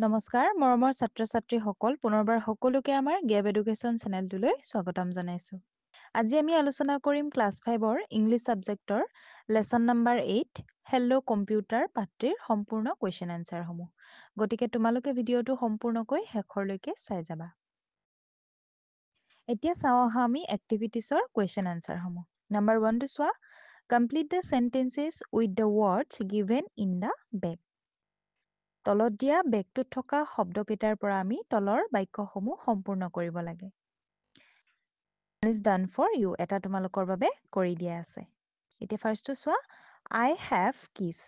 নমস্কাৰ মৰমৰ ছাত্ৰ-ছাত্ৰীসকল পুনৰবাৰ সকলোকে আমাৰ গেব এডুকেশ্যন চেনেলটোলৈ স্বাগতম জনাইছোঁ। আজি আমি আলোচনা কৰিম ক্লাছ 5ৰ ইংলিছ ছাবজেক্টৰ লেসন নাম্বাৰ 8 হেল্ল' কম্পিউটাৰ পাঠটিৰ সম্পূৰ্ণ কোৱেশ্চন আনসাৰসমূহ। গতিকে তোমালোকে ভিডিঅ'টো সম্পূৰ্ণকৈ শেষৰলৈকে চাই যাবা। এতিয়া চাওঁ আহা আমি এক্টিভিটিছৰ কোৱেশ্চন আনসাৰসমূহ। নাম্বাৰ 1 টো চোৱা complete the sentences with the words given in the bag. তলত দিয়া বেগটোত থকা শব্দকেইটাৰ পৰা আমি তলৰ বাক্যসমূহ সম্পূৰ্ণ কৰিব লাগে। is done for you এটা তোমালোকৰ বাবে কৰি দিয়া আছে। এতিয়া ফাৰ্ষ্টটো চোৱা I have keys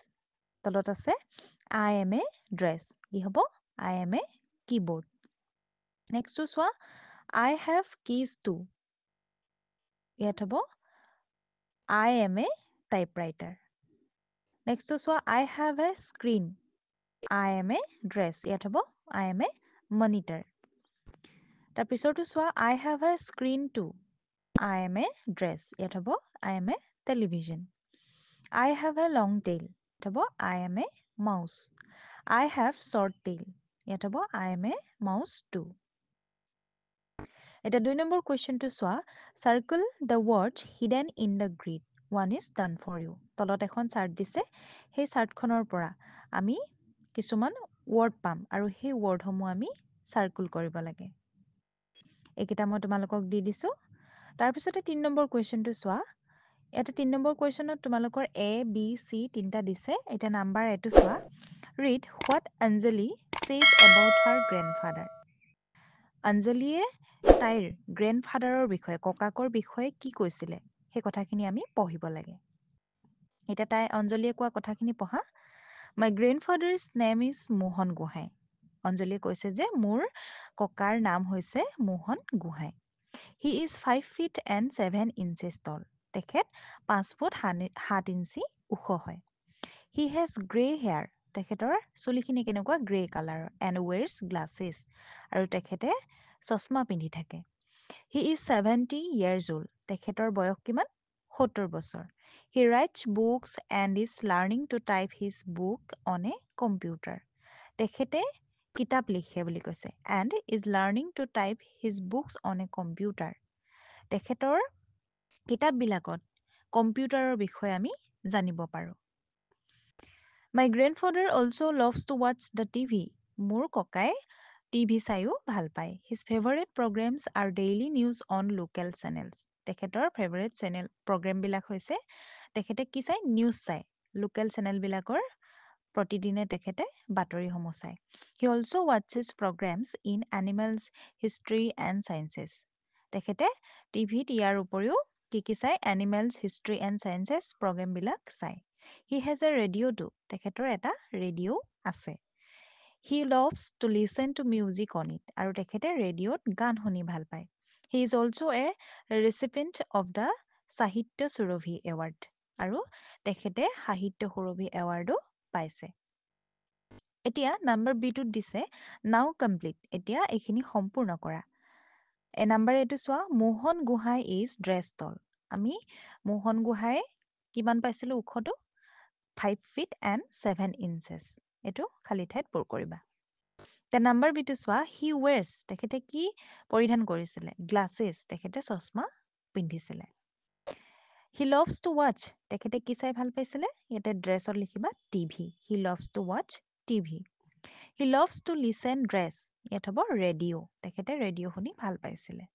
তলত আছে I am a dress কি হ'ব I am a keyboard। নেক্সটটো চোৱা I have keys too ইয়াত হ'ব I am a typewriter। নেক্সটটো চোৱা I have a screen I am a dress ইয়াত হ'ব I am a monitor। তাৰ পিছৰটো চোৱা I have a screen too I am a dress ইয়াত হ'ব I am a television। I have a long tail ইয়াত হ'ব I am a mouse। I have short tail ইয়াত হ'ব I am a mouse too। এটা 2 number কুৱেশ্যনটো চোৱা circle the word hidden in the grid one is done for you তলত এখন shirt দিছে সেই চাৰ্টখনৰ পৰা আমি কিছুমান ৱৰ্ড পাম আৰু সেই ৱৰ্ডসমূহ আমি সাৰ্কুল কৰিব লাগে। এইকেইটা মই তোমালোকক দি দিছোঁ। তাৰপিছতে 3 নম্বৰ কুৱেশ্যনটো চোৱা এটা 3 নম্বৰ কুৱেশ্যনত তোমালোকৰ A B C তিনটা দিছে। এটা নাম্বাৰ এটো চোৱা read what Anjali says about her grandfather। অঞ্জলিয়ে তাইৰ গ্ৰেণ্ডফাদাৰৰ বিষয়ে ককাকৰ বিষয়ে কি কৈছিলে সেই কথাখিনি আমি পঢ়িব লাগে। এটা তাই অঞ্জলিয়ে কোৱা কথাখিনি পঢ়া My grandfather's name is Mohan Gohain. অঞ্জলিয়ে কৈছে যে মোৰ ককাৰ নাম হৈছে Mohan Gohain. He is 5 feet and 7 inches tall। তেখেত 5 ফুট 7 ইঞ্চি ওখ হয়। He has gray hair। তেখেতৰ চুলিখিনি কেনেকুৱা grey colour and wears glasses আৰু তেখেতে চশমা পিন্ধি থাকে। He is 70 years old। তেখেতৰ বয়স কিমান 70 বছৰ। He writes books and is learning to type his book on a computer। তেখেতে কিতাপ লিখে বুলি কৈছে and is learning to type his books on a computer। তেখেতৰ কিতাপবিলাকত কম্পিউটাৰৰ বিষয়ে আমি জানিব পাৰোঁ। My grandfather also loves to watch the TV। মোৰ ককাই টিভি চাইও ভাল পায়। His favorite programs are daily news on local channels। তেখেতৰ ফেভাৰিট চেনেল প্ৰগ্ৰেমবিলাক হৈছে তেখেতে কি চাই নিউজ চাই লোকেল চেনেলবিলাকৰ প্ৰতিদিনে তেখেতে বাতৰিসমূহ চায়। He also watches programs in animals history and sciences। তেখেতে টিভিত ইয়াৰ উপৰিও কি চাই এনিমেলছ হিষ্ট্ৰী এণ্ড চায়েন্সেছ প্ৰগ্ৰেমবিলাক চায়। He has a radio too। তেখেতৰ এটা ৰেডিঅ' আছে। He loves to listen to music on it। আৰু তেখেতে ৰেডিঅ'ত গান শুনি ভাল পায়। He is also a recipient of the সাহিত্য সুৰভি এৱাৰ্ড। আৰু তেখেতে সাহিত্য সুৰভি এৱাৰ্ডো পাইছে। এতিয়া নাম্বাৰ বিটোত দিছে নাও কমপ্লিট এতিয়া এইখিনি সম্পূৰ্ণ কৰা। নাম্বাৰ এইটো চোৱা মোহন গোহাঁই ইজ ড্ৰেছ টল। আমি মোহন গোহাঁই কিমান পাইছিলোঁ ওখটো 5 feet and 7 inches। এইটো খালী ঠাইত পূৰ কৰিবা। নাম্বাৰ বিটো চোৱা হি ৱেৰ্ছ তেখেতে কি পৰিধান কৰিছিলে গ্লাছেছ তেখেতে চশমা পিন্ধিছিলে। হি লভছ টু ৱাচ তেখেতে কি চাই ভাল পাইছিলে ইয়াতে ড্ৰেছত লিখিবা TV. He loves to watch TV. He loves to listen ড্ৰেছ ইয়াত হ'ব ৰেডিঅ' তেখেতে ৰেডিঅ' শুনি ভাল পাইছিলে।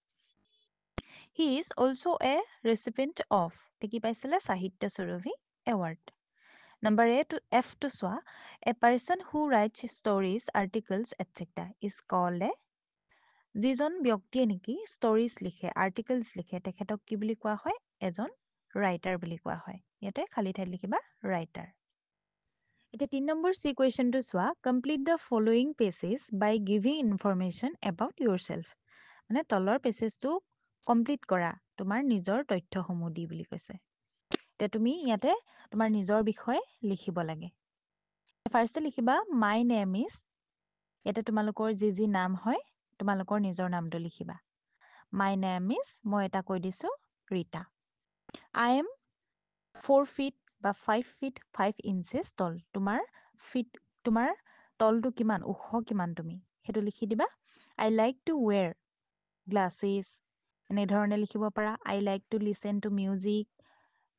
He is also' a recipient of কি পাইছিলে সাহিত্য সুৰভি এৱাৰ্ড। নাম্বাৰ এফটো চোৱা a person who writes stories articles etcetera is called a যিজন ব্যক্তিয়ে নেকি ষ্টৰিজ লিখে আৰ্টিকলছ লিখে তেখেতক কি বুলি কোৱা হয় এজন ৰাইটাৰ বুলি কোৱা হয়। ইয়াতে খালী ঠাইত লিখিবা ৰাইটাৰ। এতিয়া 3 নম্বৰ চি কুৱেশ্যনটো চোৱা complete the following pages by giving information about yourself. মানে তলৰ পেজেছটো কমপ্লিট কৰা তোমাৰ নিজৰ তথ্যসমূহ দি বুলি কৈছে। এতিয়া তুমি ইয়াতে তোমাৰ নিজৰ বিষয়ে লিখিব লাগে। ফাৰ্ষ্টে লিখিবা মাই নেম ইজ ইয়াতে তোমালোকৰ যি নাম হয় তোমালোকৰ নিজৰ নামটো লিখিবা। মাই নেম ইজ মই এটা কৈ দিছোঁ ৰীতা। I am 4 feet বা 5 feet 5 inches tall। তোমাৰ তলটো কিমান ওখ কিমান তুমি সেইটো লিখি দিবা I like to wear glasses এনেধৰণে লিখিব পাৰা I like to listen to music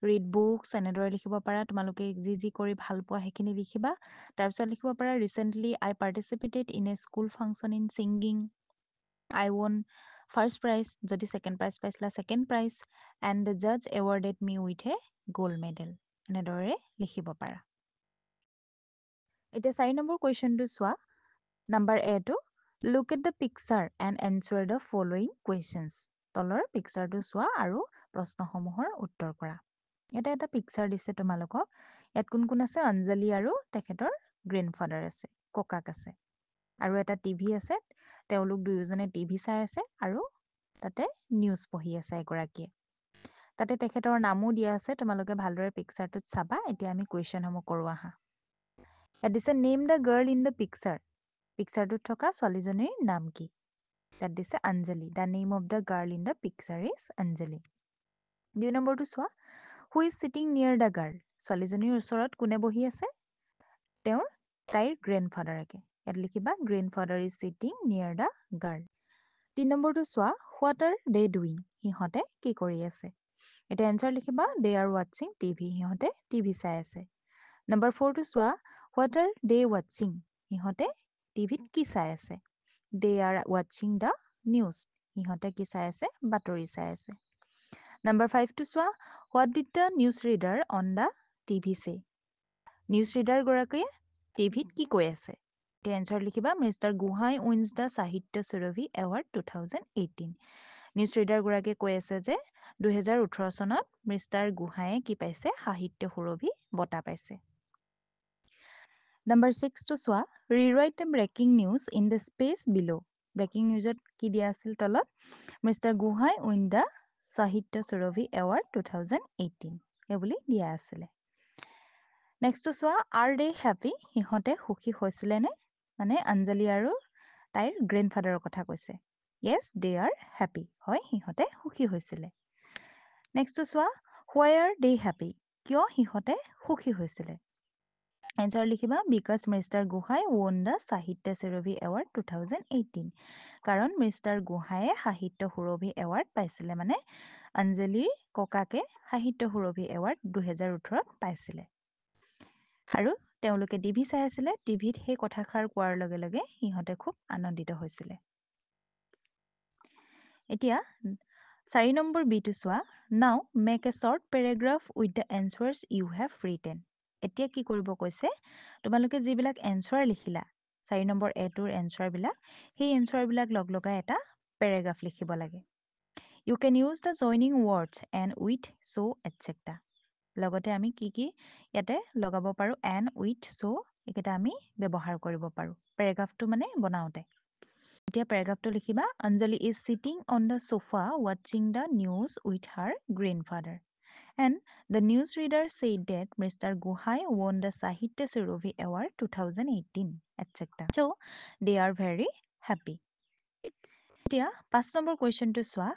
read books এনেদৰে লিখিব পাৰা তোমালোকে যি কৰি ভাল পোৱা সেইখিনি লিখিবা তাৰপিছত লিখিব পাৰা recently I participated in a school function in singing I won first prize যদি ছেকেণ্ড প্ৰাইজ পাইছিলা ছেকেণ্ড প্ৰাইজ এণ্ড দ্য জাজ awarded me with a gold medal এনেদৰে লিখিব পাৰা এতিয়া 4 নম্বৰ কুৱেশ্যনটো চোৱা নাম্বাৰ এটো look at the picture and answer the following questions তলৰ পিকচাৰটো চোৱা আৰু প্ৰশ্নসমূহৰ উত্তৰ কৰা এটা এটা পিকচাৰ দিছে তোমালোকক ইয়াত কোন কোন আছে অঞ্জলি আৰু তেখেতৰ গ্ৰেণ্ডফাদাৰ আছে ককাক আছে আৰু এটা টিভি আছে তেওঁলোক দুয়োজনে টিভি চাই আছে আৰু তাতে নিউজ পঢ়ি আছে এগৰাকীয়ে তাতে তেখেতৰ নামো দিয়া আছে তোমালোকে ভালদৰে পিকচাৰটোত চাবা এতিয়া আমি কুৱেশ্যনসমূহ কৰোঁ আহা ইয়াত দিছে name the girl in the picture পিকচাৰটোত থকা ছোৱালীজনীৰ নাম কি তাত দিছে Anjali the name of the girl in the picture is Anjali 2 নম্বৰটো চোৱা who is sitting near the girl ছোৱালীজনীৰ ওচৰত কোনে বহি আছে তাইৰ গ্ৰেণ্ডফাদাৰকে ইয়াত লিখিবা grandfather is sitting near the girl 3 নম্বৰটো চোৱা হোৱাট আৰ দে ডুইং সিহঁতে কি কৰি আছে এতিয়া এনচাৰ লিখিবা দে আৰ ৱাটছিং টিভি সিহঁতে টিভি চাই আছে নম্বৰ 4টো চোৱা হোৱাট আৰ দে ৱাটছিং সিহঁতে টিভিত কি চাই আছে দে আৰ ৱাটছিং দ্য নিউজ সিহঁতে কি চাই আছে বাতৰি চাই আছে নম্বৰ 5টো চোৱা what did the news reader on the TV say news reader গৰাকীয়ে টিভিত কি কৈ আছে এতিয়া এনচাৰ লিখিবা mister Gohain wins the Sahitya Surabhi award 2018 news reader গৰাকীয়ে কৈ আছে যে 2018 চনত মিষ্টাৰ গোহাঁয়ে কি পাইছে সাহিত্য সুৰভি বঁটা পাইছে নম্বৰ 6টো চোৱা rewrite the breaking news in the space below breaking নিউজত কি দিয়া আছিল তলত mister Gohain win the Sahitya Surabhi award 2018 এইবুলি দিয়া আছিলে নেক্সটটো চোৱা আৰ দে হেপী সিহঁতে সুখী হৈছিলে নে মানে অঞ্জলি আৰু তাইৰ গ্ৰেণ্ডফাদাৰৰ কথা কৈছে য়েছ দে আৰ হেপী হয় সিহঁতে সুখী হৈছিলে নেক্সটটো চোৱা হোৱাই আৰ দে হেপী কিয় সিহঁতে সুখী হৈছিলে এনচাৰ লিখিবা because mister Gohain won the Sahitya Surabhi award 2018 কাৰণ মিষ্টাৰ গোহাঁয়ে সাহিত্য সুৰভি এৱাৰ্ড পাইছিলে মানে অঞ্জলিৰ ককাকে সাহিত্য সুৰভি এৱাৰ্ড 2018ত পাইছিলে আৰু তেওঁলোকে টিভি চাই আছিলে টিভিত সেই কথাষাৰ কোৱাৰ লগে লগে সিহঁতে খুব আনন্দিত হৈছিলে এতিয়া 4 নম্বৰ বিটো চোৱা now make a short paragraph with the answers you have written এতিয়া কি কৰিব কৈছে তোমালোকে যিবিলাক এনচাৰ লিখিলা 4 নম্বৰ এটোৰ এনচাৰবিলাক সেই এনচাৰবিলাক লগ লগাই এটা পেৰাগ্ৰাফ লিখিব লাগে you can use the joining words and with so' etcetera লগতে আমি কি ইয়াতে লগাব পাৰোঁ এণ্ড উইথ চ' এইকেইটা আমি ব্যৱহাৰ কৰিব পাৰোঁ পেৰাগ্ৰাফটো মানে বনাওঁতে এতিয়া পেৰাগ্ৰাফটো লিখিবা Anjali is sitting on the sofa ৱাটছিং the news with her grandfather and the news reader said that mister Gohain won the Sahitya Surabhi award 2018 etcetera so' they are very happy এতিয়া 5 নম্বৰ কুৱেশ্যনটো চোৱা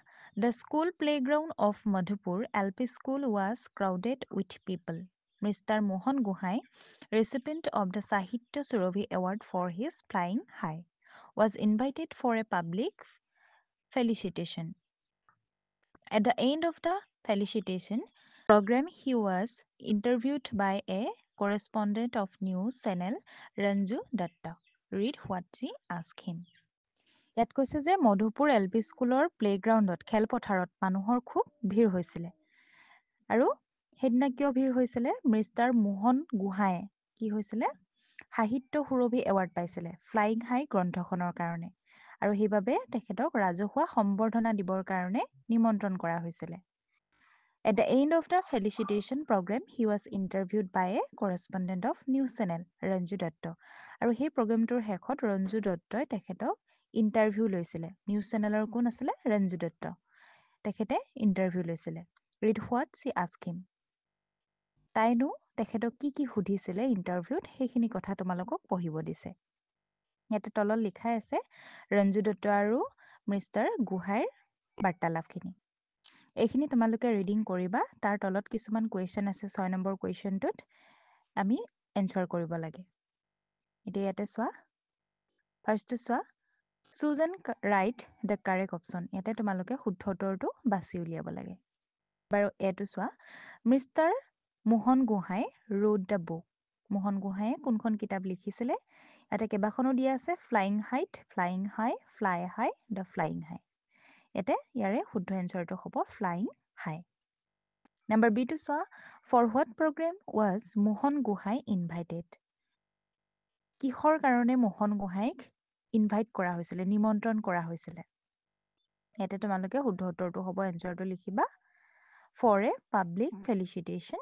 the school playground of Madhupur L P school was crowded with people mister Mohan Gohain recipient of the Sahitya Surabhi award for his flying high was invited for a public felicitation. At the end of the felicitation program, he was interviewed by a correspondent of news channel Ranju Datta. Read what she asked him. ইয়াত কৈছে যে Madhupur L P স্কুলৰ প্লেগ্ৰাউণ্ডত খেলপথাৰত মানুহৰ খুব ভিৰ হৈছিলে আৰু সেইদিনা কিয় ভিৰ হৈছিলে মিষ্টাৰ মোহন গোহাঁয়ে কি হৈছিলে সাহিত্য সুৰভি এৱাৰ্ড পাইছিলে ফ্লাইং হাই গ্ৰন্থখনৰ কাৰণে আৰু সেইবাবে তেখেতক ৰাজহুৱা সম্বৰ্ধনা দিবৰ কাৰণে নিমন্ত্ৰণ কৰা হৈছিলে At the end of the felicitation program, he was interviewed by a correspondent of news channel, Ranju Datta. আৰু সেই প্ৰগ্ৰেমটোৰ শেষত ৰঞ্জু দত্তই তেখেতক ইণ্টাৰভিউ লৈছিলে নিউজ চেনেলৰ কোন আছিলে ৰঞ্জু দত্ত তেখেতে ইণ্টাৰভিউ লৈছিলে read what she asked him তাইনো তেখেতক কি সুধিছিলে ইণ্টাৰভিউত সেইখিনি কথা তোমালোকক পঢ়িব দিছে ইয়াতে তলত লিখাই আছে ৰঞ্জু দত্ত আৰু মিষ্টাৰ গোহাঁইৰ বাৰ্তালাপখিনি এইখিনি তোমালোকে ৰিডিং কৰিবা তাৰ তলত কিছুমান কুৱেশ্যন আছে 6 নম্বৰ কুৱেশ্যনটোত আমি এনচাৰ কৰিব লাগে এতিয়া ইয়াতে চোৱা ফাৰ্ষ্টটো চোৱা choose and right the correct option ইয়াতে তোমালোকে শুদ্ধ উত্তৰটো বাছি উলিয়াব লাগে বাৰু এইটো চোৱা mister Mohan Gohain wrote the book Mohan গোহাঁয়ে কোনখন কিতাপ লিখিছিলে ইয়াতে কেইবাখনো দিয়া আছে flying height flying high fly high the flying high ইয়াতে ইয়াৰে শুদ্ধ এনচাৰটো হ'ব ফ্লাইং হাই নাম্বাৰ বিটো চোৱা for what programme was Mohan Gohain invited কিহৰ কাৰণে মোহন গোহাঁইক ইনভাইট কৰা হৈছিলে নিমন্ত্ৰণ কৰা হৈছিলে ইয়াতে তোমালোকে শুদ্ধ উত্তৰটো হ'ব এনচাৰটো লিখিবা ফৰ এ পাব্লিক ফেলিচিটেশ্যন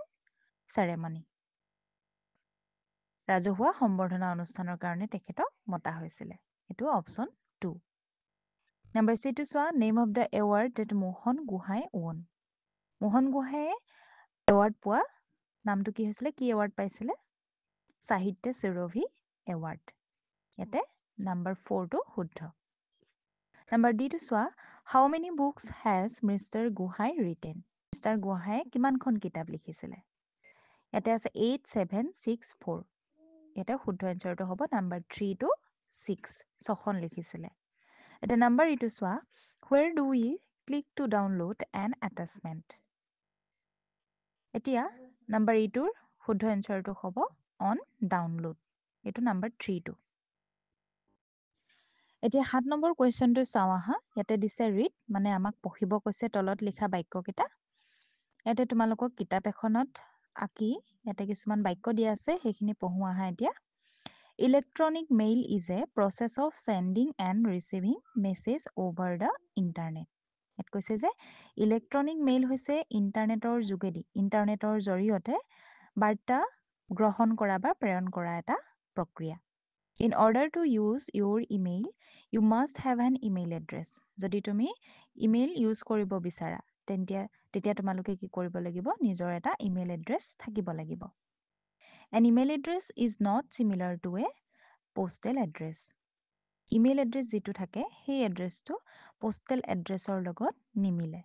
চেৰেমনি ৰাজহুৱা সম্বৰ্ধনা অনুষ্ঠানৰ কাৰণে তেখেতক মতা হৈছিলে এইটো অপশ্যন 2 নাম্বাৰ চিটো চোৱা name of the award that Mohan Gohain won Mohan গোহাঁয়ে এৱাৰ্ড পোৱা নামটো কি হৈছিলে কি এৱাৰ্ড পাইছিলে সাহিত্য সুৰভি এৱাৰ্ড ইয়াতে নাম্বাৰ 4টো শুদ্ধ নাম্বাৰ ডিটো চোৱা how many books has mister Gohain written mister গোহাঁয়ে কিমানখন কিতাপ লিখিছিলে ইয়াতে আছে 8 7 6 4 ইয়াতে শুদ্ধ এনচাৰটো হ'ব নাম্বাৰ 3 টু 6 ছখন লিখিছিলে এতিয়া নাম্বাৰ ইটো চোৱা where do we click to download N attachment এতিয়া নাম্বাৰ ইটোৰ শুদ্ধ এনচাৰটো হ'ব অন ডাউনলোড এইটো নাম্বাৰ 3টো এতিয়া 7 নম্বৰ কুৱেশ্যনটো চাওঁ আহা ইয়াতে দিছে ৰিড মানে আমাক পঢ়িব কৈছে তলত লিখা বাক্যকেইটা ইয়াতে তোমালোকক কিতাপ এখনত আঁকি ইয়াতে কিছুমান বাক্য দিয়া আছে সেইখিনি পঢ়ো আহা এতিয়া electronic mail is a process of sending and receiving message over the internet ইয়াত কৈছে যে ইলেক্ট্ৰনিক মেইল হৈছে ইণ্টাৰনেটৰ যোগেদি ইণ্টাৰনেটৰ জৰিয়তে বাৰ্তা গ্ৰহণ কৰা বা প্ৰেৰণ কৰা এটা প্ৰক্ৰিয়া in order to use your email you must have an email address যদি তুমি ইমেইল ইউজ কৰিব বিচাৰা তেতিয়া তোমালোকে কি কৰিব লাগিব নিজৰ এটা ইমেইল এড্ৰেছ থাকিব লাগিব an email address is not similar to a postal address email address যিটো থাকে সেই এড্ৰেছটো পোষ্টেল এড্ৰেছৰ লগত নিমিলে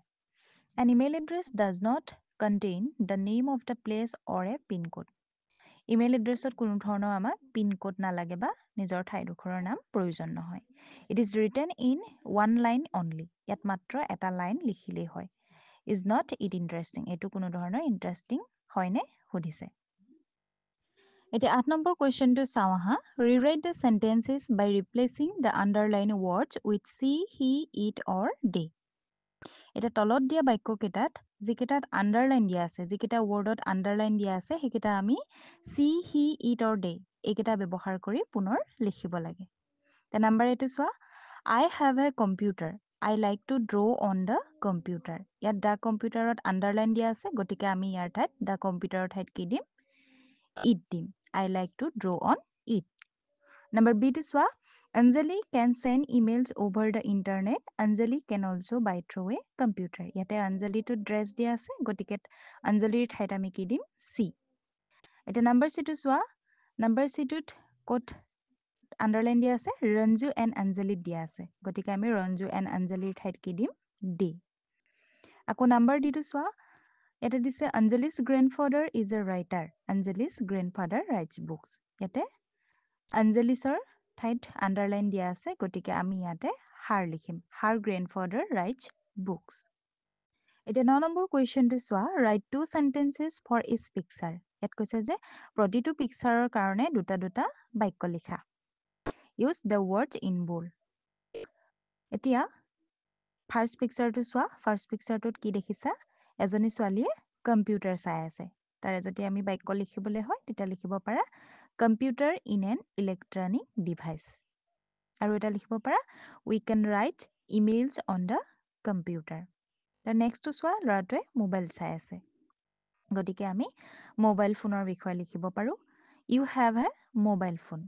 an email address does not contain the name of the place or a pin code email এড্ৰেছত কোনো ধৰণৰ আমাক পিনক'ড নালাগে বা নিজৰ ঠাইডোখৰৰ নাম প্ৰয়োজন নহয় it is written in one line only ইয়াত মাত্ৰ এটা লাইন লিখিলেই হয় ইজ নট ইট ইণ্টাৰেষ্টিং এইটো কোনো ধৰণৰ ইণ্টাৰেষ্টিং হয়নে সুধিছে এতিয়া 8 নম্বৰ কুৱেশ্যনটো চাওঁ আহা rewrite the sentences by replacing the underline words with she he it or they এতিয়া তলত দিয়া বাক্যকেইটাত যিকেইটাত আণ্ডাৰলাইন দিয়া আছে যিকেইটা ৱৰ্ডত আণ্ডাৰলাইন দিয়া আছে সেইকেইটা আমি চি হি ইট অৰ দে এইকেইটা ব্যৱহাৰ কৰি পুনৰ লিখিব লাগে নাম্বাৰ এইটো চোৱা I have a computer I like to draw on the computer ইয়াত দ্য কম্পিউটাৰত আণ্ডাৰলাইন দিয়া আছে গতিকে আমি ইয়াৰ ঠাইত দ্য কম্পিউটাৰৰ ঠাইত কি দিম ইট দিম I like to draw on it number বিটো চোৱা Anjali can send emails over the internet Anjali can also' buy through a computer ইয়াতে অঞ্জলিটো ড্ৰেছ দিয়া আছে গতিকে অঞ্জলিৰ ঠাইত আমি কি দিম চি এতিয়া নাম্বাৰ চিটো চোৱা নাম্বাৰ চিটোত ক'ত আণ্ডাৰলাইন দিয়া আছে ৰঞ্জু এণ্ড অঞ্জলিত দিয়া আছে গতিকে আমি ৰঞ্জু এণ্ড অঞ্জলিৰ ঠাইত কি দিম ডি আকৌ নাম্বাৰ ডিটো চোৱা ইয়াতে দিছে Anjali's grandfather is a writer Anjali's grandfather writes books ইয়াতে অঞ্জলিছৰ ঠাইত আণ্ডাৰলাইন দিয়া আছে গতিকে আমি ইয়াতে হাৰ লিখিম হাৰ গ্ৰেণ্ডফাদাৰ ৰাইটছ বুকছ এতিয়া 9 নম্বৰ কুৱেশ্যনটো চোৱা write two sentences for each picture ইয়াত কৈছে যে প্ৰতিটো পিকচাৰৰ কাৰণে দুটা দুটা বাক্য লিখা use the word in bold এতিয়া ফাৰ্ষ্ট পিকচাৰটো চোৱা ফাৰ্ষ্ট পিকচাৰটোত কি দেখিছা এজনী ছোৱালীয়ে কম্পিউটাৰ চাই আছে তাৰে যদি আমি বাক্য লিখিবলৈ হয় তেতিয়া লিখিব পাৰা computer in an electronic device আৰু এটা লিখিব পাৰা we can write emails on the computer তাৰ নেক্সটটো চোৱা ল'ৰাটোৱে মোবাইল চাই আছে গতিকে আমি মোবাইল ফোনৰ বিষয়ে লিখিব পাৰোঁ you have a mobile phone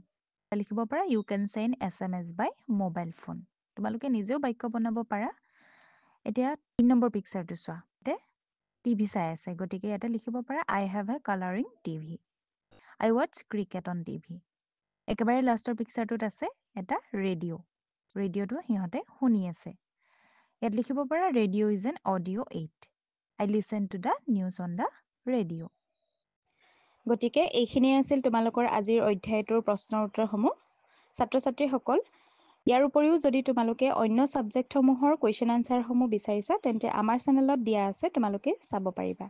লিখিব পাৰা you can send SMS by mobile phone তোমালোকে নিজেও বাক্য বনাব পাৰা এতিয়া 3 নম্বৰ পিকচাৰটো চোৱা ইয়াতে টিভি চাই আছে গতিকে ইয়াতে লিখিব পাৰা I have a colouring TV I watch cricket on TV একেবাৰে লাষ্টৰ পিকচাৰটোত আছে এটা ৰেডিঅ'টো সিহঁতে শুনি আছে ইয়াত লিখিব পাৰা radio' is an audio' aid I listen to the news on the radio' গতিকে এইখিনিয়ে আছিল তোমালোকৰ আজিৰ অধ্যায়টোৰ প্ৰশ্নৰ উত্তৰসমূহ। ছাত্ৰ ছাত্ৰীসকল, ইয়াৰ উপৰিও যদি তোমালোকে অন্য ছাবজেক্টসমূহৰ কুৱেশ্যন আনচাৰসমূহ বিচাৰিছা তেন্তে আমাৰ চেনেলত দিয়া আছে, তোমালোকে চাব পাৰিবা।